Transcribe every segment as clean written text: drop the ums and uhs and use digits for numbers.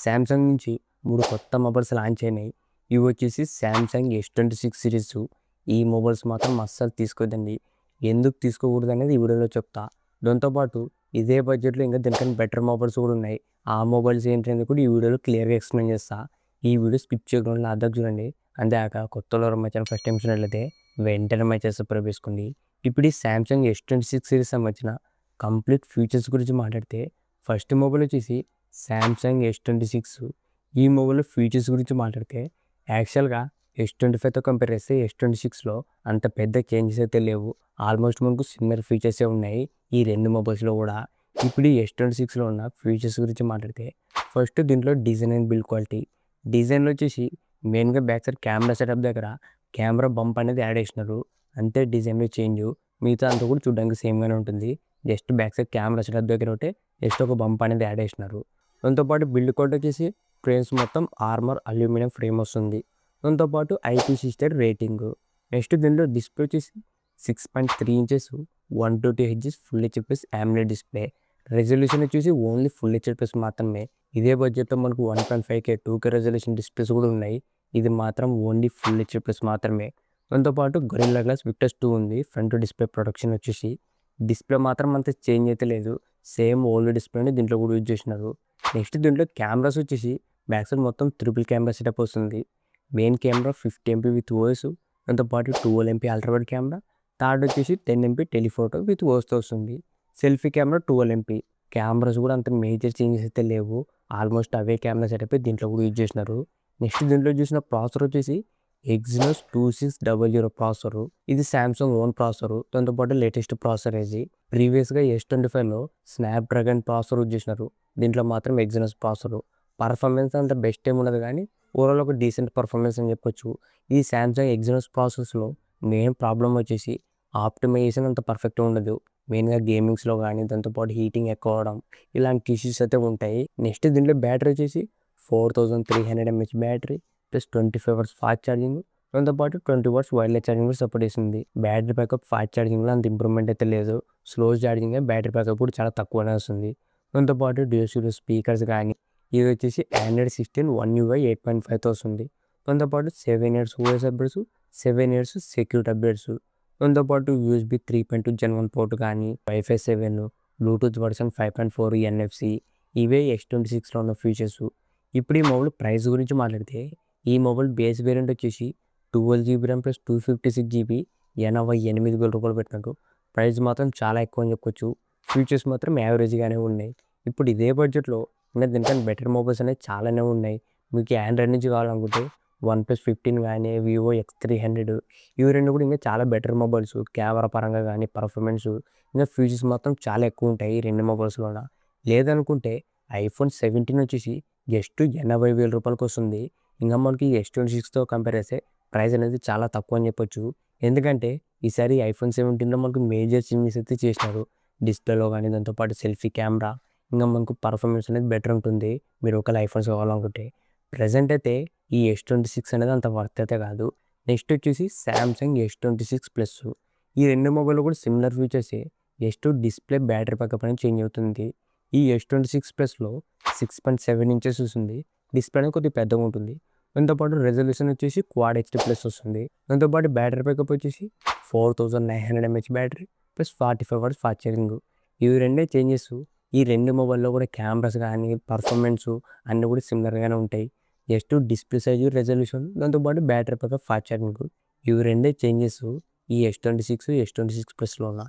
Samsung నుంచి 3 కొత్త mobiles launch అయినాయి. ఇవి వచ్చేసి సామ్సంగ్ S26 సిరీస్. ఈ మొబైల్స్ మాత్రం అస్సలు తీసుకోవద్దండి. ఎందుకు తీసుకోకూడదు అనేది ఈ వీడియోలో చెప్తా. దాంతోపాటు ఇదే బడ్జెట్లో ఇంకా దీనికన్నా బెటర్ మొబైల్స్ కూడా ఉన్నాయి. ఆ మొబైల్స్ ఏంటనేది కూడా ఈ వీడియోలో క్లియర్గా ఎక్స్ప్లెయిన్ చేస్తా. ఈ వీడియో స్కిప్ చేయకుండా నా చూడండి. అంతేకాక కొత్తలో మా ఛానల్ ఫస్ట్ టైం చూసినట్లయితే వెంటనే మా ఛానల్ సబ్స్క్రైబ్ చేసుకోండి. ఇప్పుడు ఈ సామ్సంగ్ S26 సిరీస్ సంబంధించిన కంప్లీట్ ఫీచర్స్ గురించి మాట్లాడితే ఫస్ట్ మొబైల్ వచ్చేసి సామ్సంగ్ S26. ఈ మొబైల్ ఫీచర్స్ గురించి మాట్లాడితే యాక్చువల్గా S25తో కంపేర్ చేస్తే S26లో అంత పెద్ద చేంజెస్ అయితే లేవు. ఆల్మోస్ట్ మనకు సిమిలర్ ఫీచర్సే ఉన్నాయి ఈ రెండు మొబైల్స్లో కూడా. ఇప్పుడు ఈ S26లో ఉన్న ఫీచర్స్ గురించి మాట్లాడితే ఫస్ట్ దీంట్లో డిజైన్ అండ్ బిల్డ్ క్వాలిటీ. డిజైన్లో వచ్చేసి మెయిన్గా బ్యాక్ సైడ్ కెమెరా సెటప్ దగ్గర కెమెరా బంప్ అనేది యాడ్ చేసినారు. అంతే డిజైన్లో చేంజ్. మిగతా అంతా కూడా చూడడానికి సేమ్గానే ఉంటుంది. Just back side camera setup దగ్గర ఒకటే జస్ట్ ఒక బంప్ అనేది యాడ్ చేసినారు. దాంతోపాటు బిల్డ్ క్వాలిటీ వచ్చేసి ఫ్రేమ్స్ మొత్తం ఆర్మర్ అల్యూమినియం ఫ్రేమ్ వస్తుంది. దాంతోపాటు IP68 రేటింగ్. నెక్స్ట్ దీంట్లో డిస్ప్లే వచ్చేసి 6.3 inches 120Hz full HD AMOLED display. Resolution వచ్చేసి ఓన్లీ ఫుల్ హెచ్డి మాత్రమే. ఇదే బడ్జెట్లో మనకు 1.5K 2K రెజల్యూషన్ డిస్ప్లేస్ కూడా ఉన్నాయి. ఇది మాత్రం ఓన్లీ ఫుల్ హెచ్డి మాత్రమే. దాంతోపాటు గొరిల్లా గ్లాస్ విక్టస్ 2 ఉంది. ఫ్రంట్ డిస్ప్లే ప్రొటెక్షన్ వచ్చేసి డిస్ప్లే మాత్రం అంత చేంజ్ అయితే లేదు. సేమ్ ఓల్డ్ డిస్ప్లేని దీంట్లో కూడా యూజ్ చేసినారు. నెక్స్ట్ దీంట్లో కెమెరాస్ వచ్చేసి బ్యాక్ సైడ్ మొత్తం ట్రిపుల్ కెమెరా సెటప్ వస్తుంది. Main camera 50MP with OS. దాంతోపాటు 12MP అల్ట్రావైడ్ కెమెరా. థర్డ్ వచ్చేసి 10MP టెలిఫోటో విత్ ఓఎస్తో వస్తుంది. Selfie camera 12MP. కెమెరాస్ కూడా అంత మేజర్ చేంజెస్ అయితే లేవు. ఆల్మోస్ట్ అవే కెమెరా సెటప్ దీంట్లో కూడా యూజ్ చేసినారు. నెక్స్ట్ దీంట్లో చూసిన ప్రాసెసర్ వచ్చేసి Exynos 2600 ప్రాసెసర్. ఇది సామ్సంగ్ ఓన్ ప్రాసెసర్. దాంతోపాటు లేటెస్ట్ ప్రాసెసర్ ఇది. ప్రీవియస్గా S25లో స్నాప్డ్రాగన్ ప్రాసెసర్ యూజ్ చేసినారు. దీంట్లో మాత్రం Exynos ప్రాసెసర్. పర్ఫార్మెన్స్ అంత బెస్ట్ ఏమి ఉండదు కానీ ఓవరాల్ ఒక డీసెంట్ పర్ఫార్మెన్స్ అని చెప్పొచ్చు. ఈ సామ్సంగ్ Exynos ప్రాసెసర్స్లో మెయిన్ ప్రాబ్లం వచ్చేసి ఆప్టిమైజేషన్ అంత పర్ఫెక్ట్గా ఉండదు. మెయిన్గా గేమింగ్స్లో కానీ దాంతోపాటు హీటింగ్ ఎక్కువ అవడం ఇలాంటి ఇష్యూస్ అయితే ఉంటాయి. నెక్స్ట్ దీంట్లో బ్యాటరీ వచ్చేసి 4300 mAh battery plus 25 hours fast charging. దాంతోపాటు 20 watts వైర్లెస్ ఛార్జింగ్ కూడా సపోర్ట్ చేస్తుంది. బ్యాటరీ బ్యాకప్ ఫాస్ట్ ఛార్జింగ్లో అంత ఇంప్రూవ్మెంట్ అయితే లేదు. స్లో ఛార్జింగ్ బ్యాటరీ బ్యాకప్ కూడా చాలా తక్కువనే వస్తుంది. దాంతోపాటు డ్యూయల్ స్పీకర్స్ కానీ ఇది వచ్చేసి Android 16 One UI 8.5తో వస్తుంది. దాంతోపాటు 7 years OS updates, 7 years security updates. దాంతోపాటు USB 3.2 Gen 1 పోర్ట్ కానీ Wi-Fi 7, బ్లూటూత్ వర్షన్ 5.4 NFC. ఇవే S26లో ఉన్న ఫీచర్స్. ఇప్పుడు ఈ మొబైల్ ప్రైస్ గురించి మాట్లాడితే ఈ మొబైల్ బేస్ వేరియంట్ వచ్చేసి 12GB RAM ప్లస్ 256GB 88,000 రూపాయలు పెట్టినట్టు. ప్రైస్ మాత్రం చాలా ఎక్కువ అని చెప్పొచ్చు. ఫీచర్స్ మాత్రం యావరేజ్గానే ఉన్నాయి. ఇప్పుడు ఇదే బడ్జెట్లో ఇంకా దీనికన్నా బెటర్ మొబైల్స్ అనేవి చాలానే ఉన్నాయి. మీకు ఆండ్రాయిడ్ నుంచి కావాలనుకుంటే OnePlus 15 కానీ Vivo X300 ఇవి రెండు కూడా ఇంకా చాలా బెటర్ మొబైల్స్. కెమెరా పరంగా కానీ పర్ఫార్మెన్స్ ఇంకా ఫీచర్స్ మాత్రం చాలా ఎక్కువ ఉంటాయి ఈ రెండు మొబైల్స్లో. లేదనుకుంటే iPhone 17 వచ్చేసి జస్ట్ 80,000 రూపాయలకి వస్తుంది. ఇంకా మనకి S26తో కంపేర్ చేస్తే ప్రైస్ అనేది చాలా తక్కువ అని చెప్పొచ్చు. ఎందుకంటే ఈసారి iPhone 17లో మనకు మేజర్ చేంజెస్ అయితే చేసినారు. డిస్ప్లేలో కానీ దాంతోపాటు సెల్ఫీ కెమెరా ఇంకా మనకు పర్ఫార్మెన్స్ అనేది బెటర్ ఉంటుంది మీరు ఒకవేళ ఐఫోన్స్ కావాలనుకుంటే. ప్రజెంట్ అయితే ఈ S26 అనేది అంత వర్త్ అయితే కాదు. నెక్స్ట్ వచ్చేసి సామ్సంగ్ S26 ప్లస్. ఈ రెండు మొబైల్ కూడా సిమిలర్ ఫీచర్సే. జస్ట్ డిస్ప్లే బ్యాటరీ బ్యాకప్ అనేది చేంజ్ అవుతుంది. ఈ S26 ప్లస్లో 6.7 inches వస్తుంది. డిస్ప్లే అనేది కొద్దిగా పెద్దగా ఉంటుంది. దాంతోపాటు రెజల్యూషన్ వచ్చేసి Quad HD ప్లస్ వస్తుంది. దాంతోపాటు బ్యాటరీ బ్యాకప్ వచ్చేసి 4900 mAh battery plus 45 hours fast charging. ఇవి రెండే చేంజెస్. ఈ రెండు మొబైల్లో కూడా కెమెరాస్ కానీ పర్ఫార్మెన్స్ అన్నీ కూడా సిమిలర్గానే ఉంటాయి. జస్ట్ డిస్ప్లే సైజు రెజల్యూషన్ దాంతోపాటు బ్యాటరీ బ్యాకప్ ఫాస్ట్ ఛార్జింగ్ ఇవి రెండే చేంజెస్ ఈ S26 ప్లస్లో ఉన్న.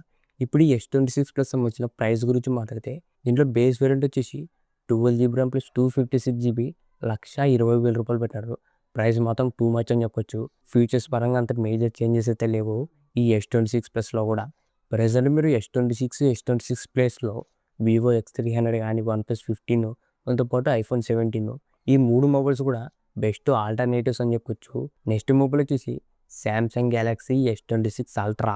ఇప్పుడు ఈ S26 ప్లస్ సంబంధించిన ప్రైస్ గురించి మాట్లాడితే దీంట్లో బేస్ వేరియంట్ వచ్చేసి 12GB RAM ప్లస్ 256GB 1,20,000 రూపాయలు పెట్టారు. ప్రైస్ మాత్రం టూ మచ్ అని చెప్పొచ్చు. ఫీచర్స్ పరంగా అంత మేజర్ చేంజెస్ అయితే లేవు ఈ S26 ప్లస్లో కూడా. ప్రజెంట్ మీరు S26 ప్లస్లో Vivo X300 కానీ OnePlus 15 దాంతోపాటు iPhone 17 ఈ మూడు మొబైల్స్ కూడా బెస్ట్ ఆల్టర్నేటివ్స్ అని చెప్పొచ్చు. నెక్స్ట్ మొబైల్ వచ్చేసి సామ్సంగ్ గెలాక్సీ S26 అల్ట్రా.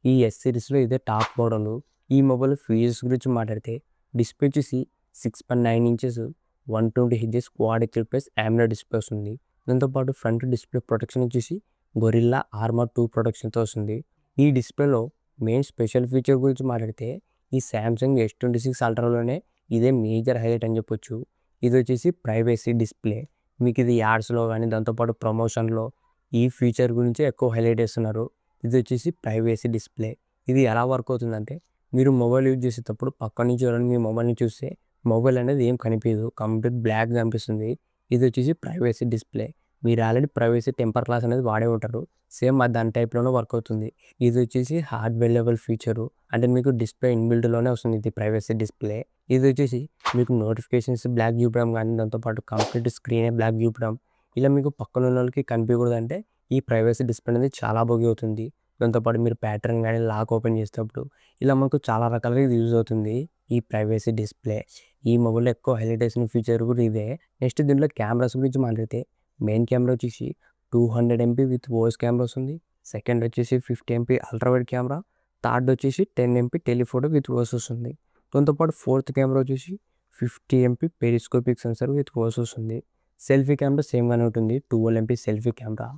ఈ S సిరీస్లో ఇదే టాప్ మోడల్. ఈ మొబైల్ ఫీచర్స్ గురించి మాట్లాడితే డిస్ప్లే వచ్చేసి 6.9 inches 120Hz Quad HD plus AMOLED display వస్తుంది. దాంతోపాటు ఫ్రంట్ డిస్ప్లే ప్రొటెక్షన్ వచ్చేసి గొరిల్లా ఆర్మర్ 2 ప్రొటెక్షన్తో వస్తుంది. ఈ డిస్ప్లేలో మెయిన్ స్పెషల్ ఫీచర్ గురించి మాట్లాడితే ఈ సామ్సంగ్ S26 అల్ట్రాలోనే ఇదే మేజర్ హైలైట్ అని చెప్పొచ్చు. ఇది వచ్చేసి ప్రైవసీ డిస్ప్లే. మీకు ఇది యాడ్స్లో కానీ దాంతోపాటు ప్రమోషన్లో ఈ ఫీచర్ గురించి ఎక్కువ హైలైట్ చేస్తున్నారు. ఇది వచ్చేసి ప్రైవసీ డిస్ప్లే. ఇది ఎలా వర్క్ అవుతుందంటే మీరు మొబైల్ యూజ్ చేసేటప్పుడు పక్క నుంచి ఎవరైనా మీ మొబైల్ని చూస్తే మొబైల్ అనేది ఏం కనిపించదు, కంప్లీట్ బ్లాక్ కనిపిస్తుంది. ఇది వచ్చేసి ప్రైవసీ డిస్ప్లే. మీరు ఆల్రెడీ ప్రైవసీ టెంపర్ గ్లాస్ అనేది వాడే ఉంటారు, సేమ్ దాని టైప్లోనే వర్క్ అవుతుంది. ఇది వచ్చేసి హార్డ్వేర్ లెవెల్ ఫీచరు, అంటే మీకు డిస్ప్లే ఇన్బిల్డ్లోనే వస్తుంది ఇది ప్రైవసీ డిస్ప్లే. ఇది వచ్చేసి మీకు నోటిఫికేషన్స్ బ్లాక్ చూపడం కానీ దాంతోపాటు కంప్లీట్ స్క్రీనే బ్లాక్ చూపడం ఇలా మీకు పక్కన ఉన్న వాళ్ళకి కనిపించకూడదంటే ఈ ప్రైవసీ డిస్ప్లే అనేది చాలా బాగా అవుతుంది. దాంతోపాటు మీరు ప్యాటర్న్ కానీ లాక్ ఓపెన్ చేసేటప్పుడు ఇలా మనకు చాలా రకాలుగా ఇది యూజ్ అవుతుంది ఈ ప్రైవసీ డిస్ప్లే. ఈ మొబైల్లో ఎక్కువ హైలైట్ చేసిన ఫీచర్ కూడా ఇదే. నెక్స్ట్ దీంట్లో కెమెరాస్ గురించి మాట్లాడితే మెయిన్ కెమెరా వచ్చేసి 200 MP విత్ ఓఎస్ కెమెరా వస్తుంది. సెకండ్ వచ్చేసి 50 MP అల్ట్రావైడ్ కెమెరా. థర్డ్ వచ్చేసి 10 MP టెలిఫోటో విత్ ఓఎస్ వస్తుంది. దాంతోపాటు ఫోర్త్ కెమెరా వచ్చేసి 50 MP periscopic sensor with OS వస్తుంది. సెల్ఫీ కెమెరా సేమ్గానే ఉంటుంది, 12 MP సెల్ఫీ కెమెరా.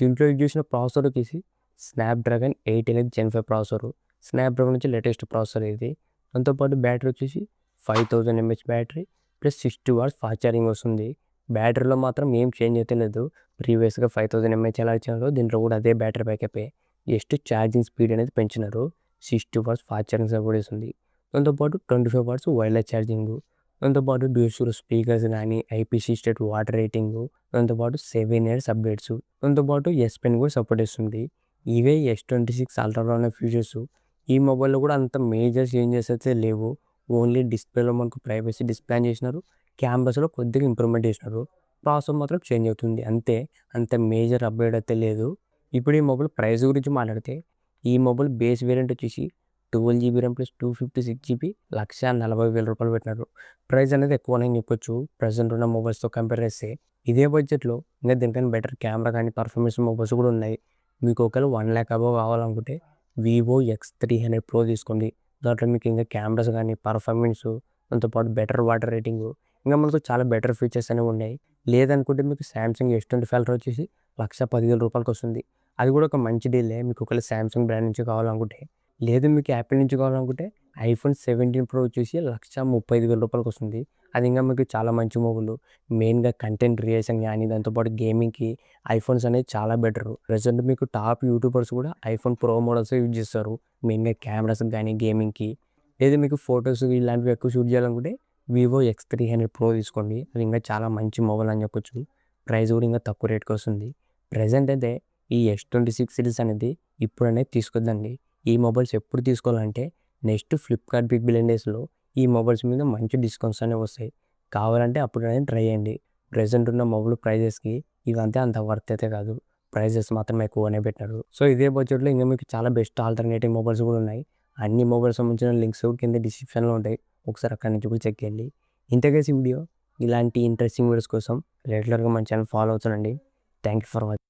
దీంట్లో యూజ్ చేసిన ప్రాసెసర్ వచ్చేసి స్నాప్డ్రాగన్ 8 Gen 5 ప్రాసెసర్. స్నాప్డ్రాగన్ నుంచి లేటెస్ట్ ప్రాసెసర్ ఇది. దాంతోపాటు బ్యాటరీ వచ్చేసి 5000 mAh battery plus 60 watts fast charging వస్తుంది. బ్యాటరీలో మాత్రం ఏం చేంజ్ అయితే లేదు, ప్రీవియస్గా 5000 mAh ఎలా ఇచ్చినారో దీంట్లో కూడా అదే battery backup. Just charging speed అనేది పెంచినారు, 60 watts ఫాస్ట్ ఛార్జింగ్ సపోర్ట్ ఇస్తుంది. దాంతోపాటు 25 watts వైర్లెస్ ఛార్జింగ్. దాంతోపాటు డ్యూయల్ స్పీకర్స్ కానీ IP68 వాటర్ రేటింగ్. దాంతోపాటు 7 years అప్డేట్స్. దాంతోపాటు S Pen కూడా సపోర్ట్ ఇస్తుంది. ఇవే S26 అల్ట్రాలో ఉన్న ఫీచర్స్. ఈ మొబైల్లో కూడా అంత మేజర్ చేంజెస్ అయితే లేవు, ఓన్లీ డిస్ప్లేలో మనకు ప్రైవసీ డిస్ప్లే అని చేసినారు, కెమెరాస్లో కొద్దిగా ఇంప్రూవ్మెంట్ చేసినారు, ప్రాసెసర్ మాత్రం చేంజ్ అవుతుంది అంతే. అంత మేజర్ అప్డేట్ అయితే లేదు. ఇప్పుడు ఈ మొబైల్ ప్రైస్ గురించి మాట్లాడితే ఈ మొబైల్ బేస్ వేరియంట్ వచ్చేసి 12GB RAM ప్లస్ 256GB 1,40,000 రూపాయలు పెట్టినారు. ప్రైస్ అనేది ఎక్కువనే చెప్పొచ్చు ప్రజెంట్ ఉన్న మొబైల్స్తో కంపేర్ చేస్తే. ఇదే బడ్జెట్లో ఇంకా దీనికన్నా బెటర్ కెమెరా కానీ పర్ఫార్మెన్స్ మొబైల్స్ కూడా ఉన్నాయి. మీకు ఒకవేళ 1 lakh అబవ్ కావాలనుకుంటే వివో X300 Pro తీసుకోండి. దాంట్లో మీకు ఇంకా కెమెరాస్ కానీ పర్ఫార్మెన్స్ దాంతోపాటు బెటర్ వాటర్ రేటింగ్ ఇంకా మనకు చాలా బెటర్ ఫీచర్స్ అనేవి ఉన్నాయి. లేదనుకుంటే మీకు సామ్సంగ్ S25 Ultra వచ్చేసి 1,10,000 రూపాయలకి వస్తుంది. అది కూడా ఒక మంచి డీలే మీకు ఒకవేళ సామ్సంగ్ బ్రాండ్ నుంచి కావాలనుకుంటే. లేదు మీకు యాపిల్ నుంచి కావాలనుకుంటే iPhone 17 Pro వచ్చేసి 1,35,000 రూపాయలకి వస్తుంది. అది ఇంకా మీకు చాలా మంచి మొబైల్. మెయిన్గా కంటెంట్ క్రియేషన్ కానీ దాంతోపాటు గేమింగ్కి ఐఫోన్స్ అనేది చాలా బెటర్. ప్రజెంట్ మీకు టాప్ యూట్యూబర్స్ కూడా iPhone Pro మోడల్స్ యూజ్ చేస్తారు, మెయిన్గా కెమెరాస్ కానీ గేమింగ్కి. లేదు మీకు ఫొటోస్ ఇలాంటివి ఎక్కువ షూట్ చేయాలనుకుంటే వివో X300 Pro తీసుకోండి. అది ఇంకా చాలా మంచి మొబైల్ అని చెప్పొచ్చు. ప్రైస్ కూడా ఇంకా తక్కువ రేట్కి వస్తుంది. ప్రజెంట్ అయితే ఈ S26 సిరీస్ అనేది ఇప్పుడనేది తీసుకొద్దండి. ఈ మొబైల్స్ ఎప్పుడు తీసుకోవాలంటే నెక్స్ట్ ఫ్లిప్కార్ట్ బిగ్ బిలియన్ డేస్లో ఈ మొబైల్స్ మీద మంచి డిస్కౌంట్స్ అనేవి వస్తాయి. కావాలంటే అప్పుడు అనేది ట్రై చేయండి. ప్రజెంట్ ఉన్న మొబైల్ ప్రైజెస్కి ఇవంతే అంత వర్త్ అయితే కాదు, ప్రైజెస్ మాత్రం ఎక్కువనే పెట్టారు. సో ఇదే బడ్జెట్లో ఇంకా మీకు చాలా బెస్ట్ ఆల్టర్నేటివ్ మొబైల్స్ కూడా ఉన్నాయి. అన్ని మొబైల్స్ సంబంధించిన లింక్స్ కింద డిస్క్రిప్షన్లో ఉంటాయి, ఒకసారి అక్కడి నుంచి కూడా చెక్ చేయండి. ఇంతకేసి వీడియో ఇలాంటి ఇంట్రెస్టింగ్ వీడియోస్ కోసం రెగ్యులర్గా మన ఛానల్ ఫాలో అవుతుండండి. Thank you for watching.